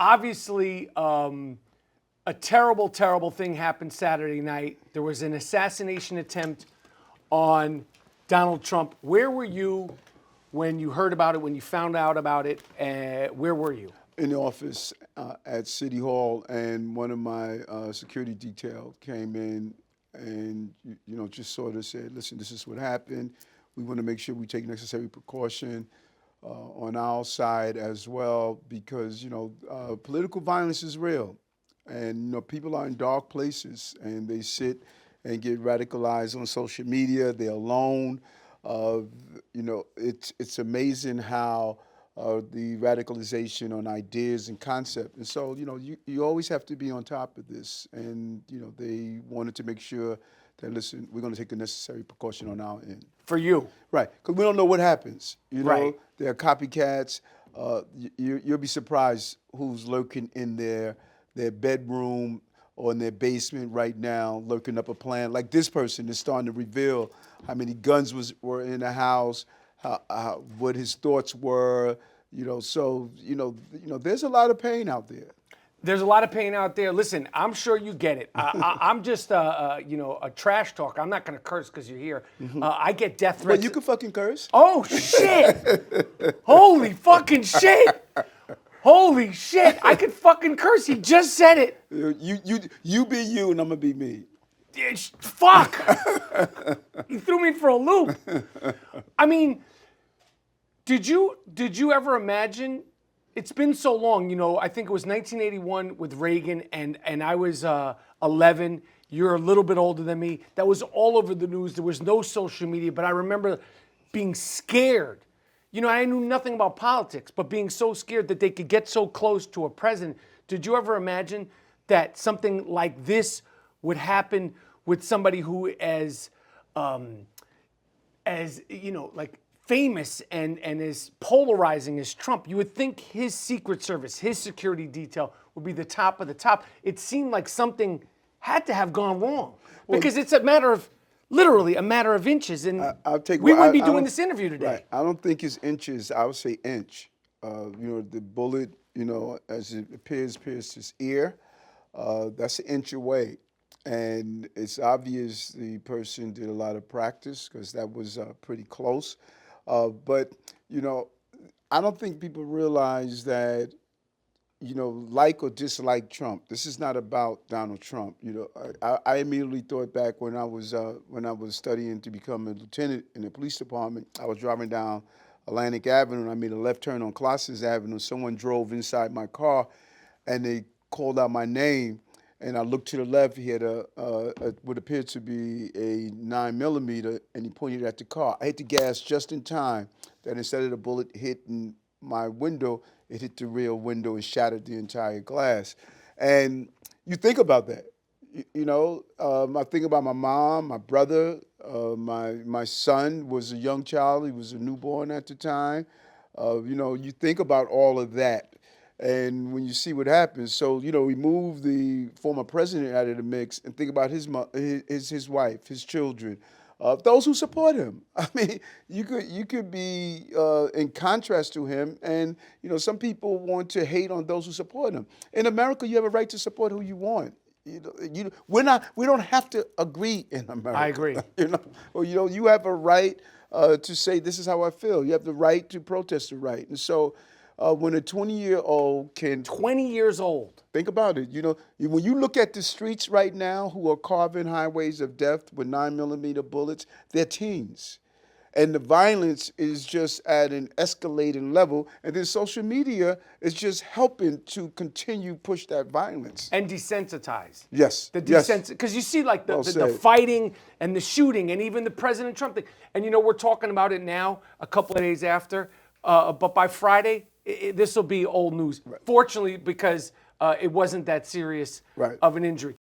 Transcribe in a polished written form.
obviously, a terrible, terrible thing happened Saturday night. There was an assassination attempt on Donald Trump. Where were you when you heard about it, when you found out about it? Where were you? In the office at City Hall, and one of my security detail came in and just sort of said, listen, this is what happened. We want to make sure we take necessary precaution on our side as well, because political violence is real, and people are in dark places and they sit and get radicalized on social media. They're alone. It's amazing how the radicalization on ideas and concept. And so, you always have to be on top of this. And, they wanted to make sure that, listen, we're going to take the necessary precaution on our end. For you. Right. Because we don't know what happens. Right. There are copycats. You'll be surprised who's lurking in their bedroom or in their basement right now, lurking up a plan. Like this person is starting to reveal how many guns were in the house, what his thoughts were, So there's a lot of pain out there. There's a lot of pain out there. Listen, I'm sure you get it. I'm just a trash talker. I'm not going to curse because you're here. I get death threats. Well, you can fucking curse. Oh shit! Holy fucking shit! Holy shit! I could fucking curse. He just said it. You be you, and I'm gonna be me. Fuck! You threw me for a loop. I mean, did you ever imagine? It's been so long. I think it was 1981 with Reagan, and I was 11. You're a little bit older than me. That was all over the news. There was no social media, but I remember being scared. I knew nothing about politics, but being so scared that they could get so close to a president. Did you ever imagine that something like this would happen with somebody who as like famous and as polarizing as Trump? You would think his Secret Service, his security detail would be the top of the top. It seemed like something had to have gone wrong because it's literally a matter of inches, and we wouldn't be doing this interview today. Right. I don't think it's inches. I would say inch. The bullet, as it appears, pierced his ear. That's an inch away. And it's obvious the person did a lot of practice because that was pretty close. But I don't think people realize that, like or dislike Trump. This is not about Donald Trump. I immediately thought back when I was studying to become a lieutenant in the police department. I was driving down Atlantic Avenue and I made a left turn on Colossus Avenue. Someone drove inside my car and they called out my name. And I looked to the left. He had what appeared to be a 9mm, and he pointed at the car. I hit the gas just in time. That instead of the bullet hitting my window, it hit the rear window and shattered the entire glass. And you think about that. I think about my mom, my brother, my son was a young child. He was a newborn at the time. You think about all of that. And when you see what happens, so we move the former president out of the mix and think about his wife, his children, those who support him. I mean, you could be in contrast to him, and some people want to hate on those who support him. In America, you have a right to support who you want. We don't have to agree in America. I agree. You have a right to say this is how I feel. You have the right to protest the right, and so. When a 20-year-old can... 20 years old. Think about it. When you look at the streets right now who are carving highways of death with 9mm bullets, they're teens. And the violence is just at an escalating level. And then social media is just helping to continue push that violence. And desensitize. Yes. Because you see like the fighting and the shooting and even the President Trump thing. And we're talking about it now, a couple of days after. But by Friday... this will be old news. Right. Fortunately, because it wasn't that serious of an injury.